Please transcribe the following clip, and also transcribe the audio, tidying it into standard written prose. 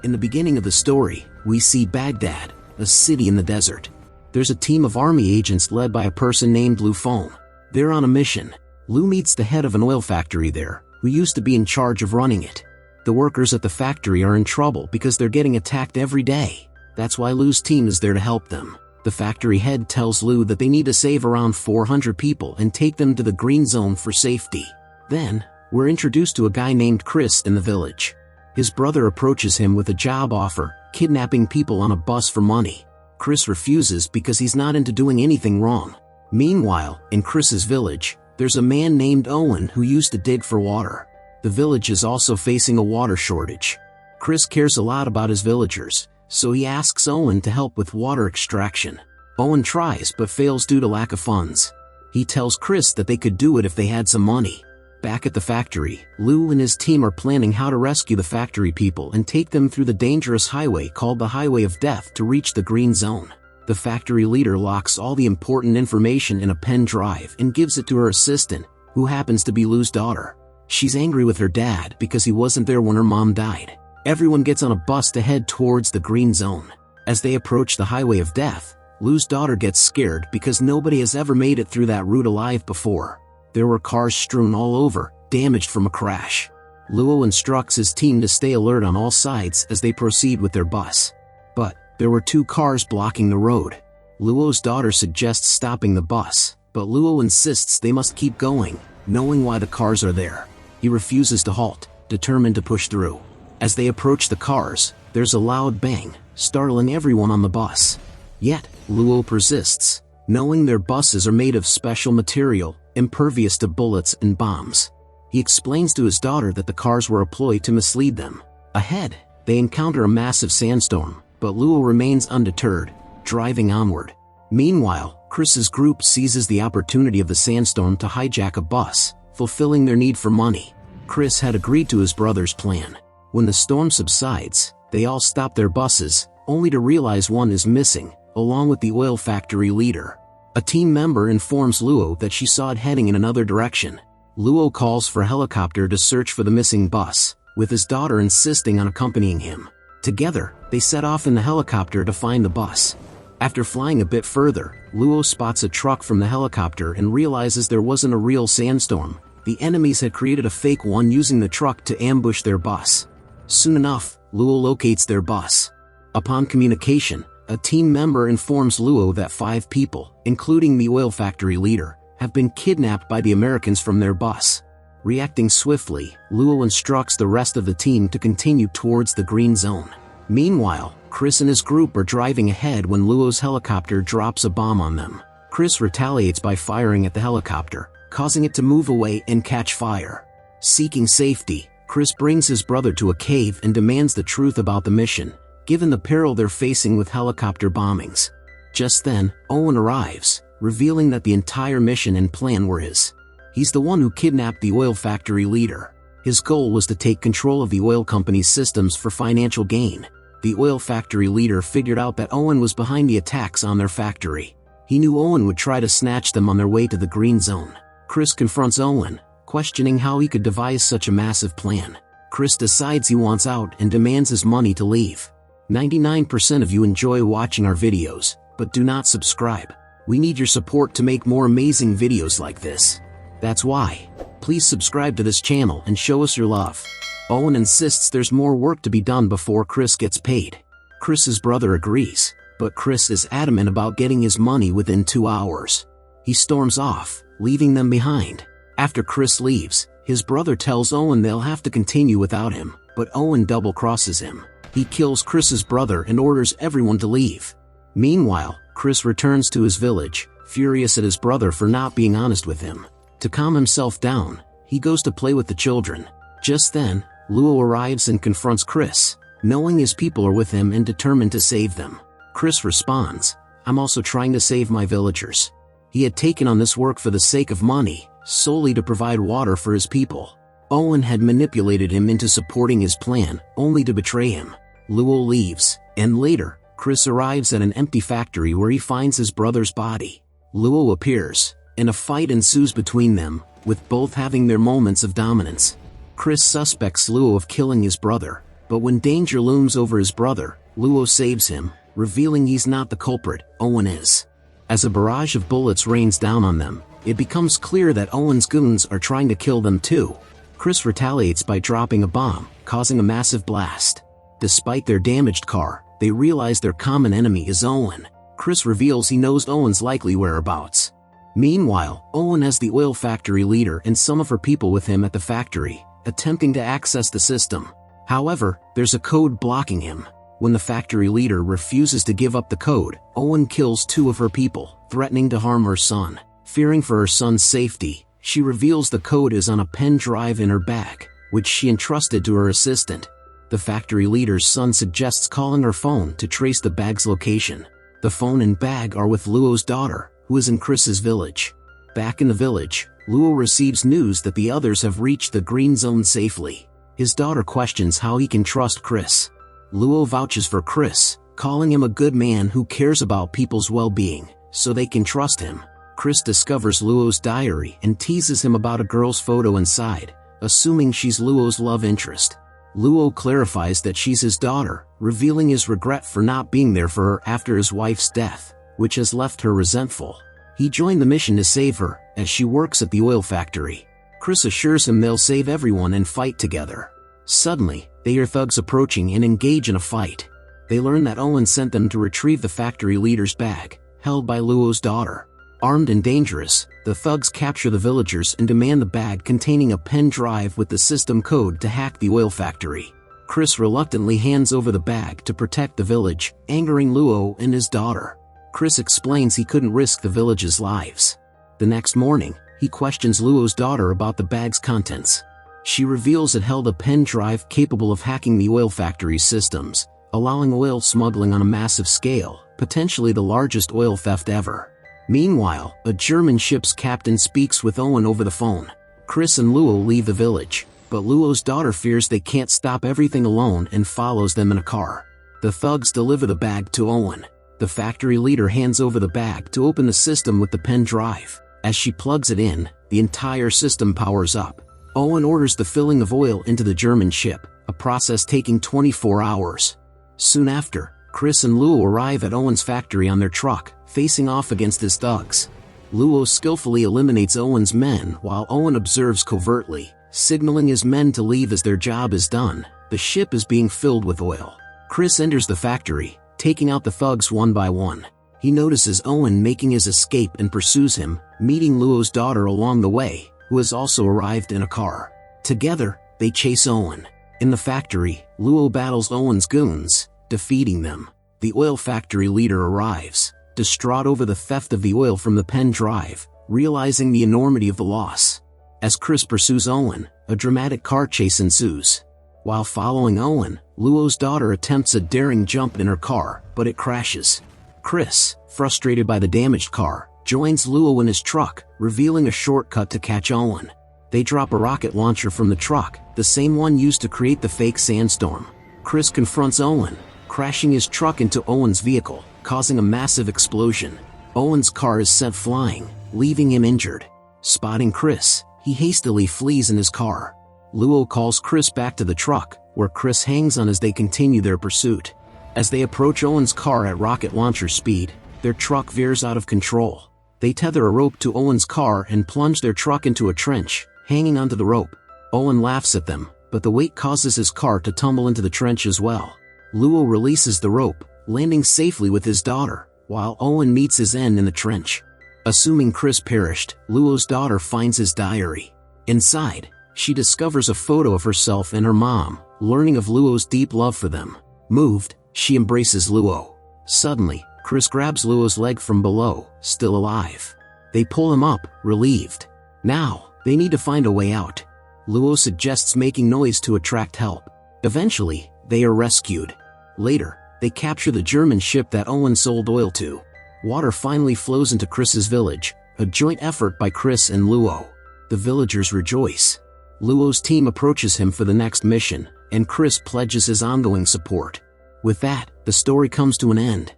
In the beginning of the story, we see Baghdad, a city in the desert. There's a team of army agents led by a person named Feng. They're on a mission. Lu meets the head of an oil factory there, who used to be in charge of running it. The workers at the factory are in trouble because they're getting attacked every day. That's why Lu's team is there to help them. The factory head tells Lu that they need to save around 400 people and take them to the green zone for safety. Then, we're introduced to a guy named Chris in the village. His brother approaches him with a job offer, kidnapping people on a bus for money. Chris refuses because he's not into doing anything wrong. Meanwhile, in Chris's village, there's a man named Owen who used to dig for water. The village is also facing a water shortage. Chris cares a lot about his villagers, so he asks Owen to help with water extraction. Owen tries but fails due to lack of funds. He tells Chris that they could do it if they had some money. Back at the factory, Lu and his team are planning how to rescue the factory people and take them through the dangerous highway called the Highway of Death to reach the green zone. The factory leader locks all the important information in a pen drive and gives it to her assistant, who happens to be Lu's daughter. She's angry with her dad because he wasn't there when her mom died. Everyone gets on a bus to head towards the green zone. As they approach the Highway of Death, Lu's daughter gets scared because nobody has ever made it through that route alive before. There were cars strewn all over, damaged from a crash. Luo instructs his team to stay alert on all sides as they proceed with their bus. But there were 2 cars blocking the road. Luo's daughter suggests stopping the bus, but Luo insists they must keep going, knowing why the cars are there. He refuses to halt, determined to push through. As they approach the cars, there's a loud bang, startling everyone on the bus. Yet, Luo persists, knowing their buses are made of special material, impervious to bullets and bombs. He explains to his daughter that the cars were a ploy to mislead them. Ahead, they encounter a massive sandstorm, but Luo remains undeterred, driving onward. Meanwhile, Chris's group seizes the opportunity of the sandstorm to hijack a bus, fulfilling their need for money. Chris had agreed to his brother's plan. When the storm subsides, they all stop their buses, only to realize one is missing, along with the oil factory leader. A team member informs Luo that she saw it heading in another direction. Luo calls for a helicopter to search for the missing bus, with his daughter insisting on accompanying him. Together, they set off in the helicopter to find the bus. After flying a bit further, Luo spots a truck from the helicopter and realizes there wasn't a real sandstorm. The enemies had created a fake one using the truck to ambush their bus. Soon enough, Luo locates their bus. Upon communication, a team member informs Luo that 5 people, including the oil factory leader, have been kidnapped by the Americans from their bus. Reacting swiftly, Luo instructs the rest of the team to continue towards the green zone. Meanwhile, Chris and his group are driving ahead when Luo's helicopter drops a bomb on them. Chris retaliates by firing at the helicopter, causing it to move away and catch fire. Seeking safety, Chris brings his brother to a cave and demands the truth about the mission, given the peril they're facing with helicopter bombings. Just then, Owen arrives, revealing that the entire mission and plan were his. He's the one who kidnapped the oil factory leader. His goal was to take control of the oil company's systems for financial gain. The oil factory leader figured out that Owen was behind the attacks on their factory. He knew Owen would try to snatch them on their way to the green zone. Chris confronts Owen, questioning how he could devise such a massive plan. Chris decides he wants out and demands his money to leave. 99% of you enjoy watching our videos, but do not subscribe. We need your support to make more amazing videos like this. That's why. Please subscribe to this channel and show us your love. Owen insists there's more work to be done before Chris gets paid. Chris's brother agrees, but Chris is adamant about getting his money within 2 hours. He storms off, leaving them behind. After Chris leaves, his brother tells Owen they'll have to continue without him, but Owen double-crosses him. He kills Chris's brother and orders everyone to leave. Meanwhile, Chris returns to his village, furious at his brother for not being honest with him. To calm himself down, he goes to play with the children. Just then, Luo arrives and confronts Chris, knowing his people are with him and determined to save them. Chris responds, "I'm also trying to save my villagers." He had taken on this work for the sake of money, solely to provide water for his people. Owen had manipulated him into supporting his plan, only to betray him. Luo leaves, and later, Chris arrives at an empty factory where he finds his brother's body. Luo appears, and a fight ensues between them, with both having their moments of dominance. Chris suspects Luo of killing his brother, But when danger looms over his brother, Luo saves him, revealing he's not the culprit, Owen is. As a barrage of bullets rains down on them, it becomes clear that Owen's goons are trying to kill them too. Chris retaliates by dropping a bomb, causing a massive blast. Despite their damaged car, they realize their common enemy is Owen. Chris reveals he knows Owen's likely whereabouts. Meanwhile, Owen has the oil factory leader and some of her people with him at the factory, attempting to access the system. However, there's a code blocking him. When the factory leader refuses to give up the code, Owen kills 2 of her people, threatening to harm her son. Fearing for her son's safety, she reveals the code is on a pen drive in her bag, which she entrusted to her assistant. The factory leader's son suggests calling her phone to trace the bag's location. The phone and bag are with Luo's daughter, who is in Chris's village. Back in the village, Luo receives news that the others have reached the green zone safely. His daughter questions how he can trust Chris. Luo vouches for Chris, calling him a good man who cares about people's well-being, so they can trust him. Chris discovers Luo's diary and teases him about a girl's photo inside, assuming she's Luo's love interest. Luo clarifies that she's his daughter, revealing his regret for not being there for her after his wife's death, which has left her resentful. He joined the mission to save her, as she works at the oil factory. Chris assures him they'll save everyone and fight together. Suddenly, they hear thugs approaching and engage in a fight. They learn that Owen sent them to retrieve the factory leader's bag, held by Luo's daughter. Armed and dangerous, the thugs capture the villagers and demand the bag containing a pen drive with the system code to hack the oil factory. Chris reluctantly hands over the bag to protect the village, angering Luo and his daughter. Chris explains he couldn't risk the village's lives. The next morning, he questions Luo's daughter about the bag's contents. She reveals it held a pen drive capable of hacking the oil factory's systems, allowing oil smuggling on a massive scale, potentially the largest oil theft ever. Meanwhile, a German ship's captain speaks with Owen over the phone. Chris and Luo leave the village, but Luo's daughter fears they can't stop everything alone and follows them in a car. The thugs deliver the bag to Owen. The factory leader hands over the bag to open the system with the pen drive. As she plugs it in, the entire system powers up. Owen orders the filling of oil into the German ship, a process taking 24 hours. Soon after, Chris and Luo arrive at Owen's factory on their truck, facing off against his thugs. Luo skillfully eliminates Owen's men while Owen observes covertly, signaling his men to leave as their job is done. The ship is being filled with oil. Chris enters the factory, taking out the thugs one by one. He notices Owen making his escape and pursues him, meeting Luo's daughter along the way, who has also arrived in a car. Together, they chase Owen. In the factory, Luo battles Owen's goons, defeating them. The oil factory leader arrives, distraught over the theft of the oil from the pen drive, realizing the enormity of the loss. As Chris pursues Owen, a dramatic car chase ensues. While following Owen, Luo's daughter attempts a daring jump in her car, but it crashes. Chris, frustrated by the damaged car, joins Luo in his truck, revealing a shortcut to catch Owen. They drop a rocket launcher from the truck, the same one used to create the fake sandstorm. Chris confronts Owen, crashing his truck into Owen's vehicle, causing a massive explosion. Owen's car is sent flying, leaving him injured. Spotting Chris, he hastily flees in his car. Luo calls Chris back to the truck, where Chris hangs on as they continue their pursuit. As they approach Owen's car at rocket launcher speed, their truck veers out of control. They tether a rope to Owen's car and plunge their truck into a trench, hanging onto the rope. Owen laughs at them, but the weight causes his car to tumble into the trench as well. Luo releases the rope, landing safely with his daughter, while Owen meets his end in the trench. Assuming Chris perished, Luo's daughter finds his diary. Inside, she discovers a photo of herself and her mom, learning of Luo's deep love for them. Moved, she embraces Luo. Suddenly, Chris grabs Luo's leg from below, still alive. They pull him up, relieved. Now, they need to find a way out. Luo suggests making noise to attract help. Eventually, they are rescued. Later, they capture the German ship that Owen sold oil to. Water finally flows into Chris's village, a joint effort by Chris and Luo. The villagers rejoice. Luo's team approaches him for the next mission, and Chris pledges his ongoing support. With that, the story comes to an end.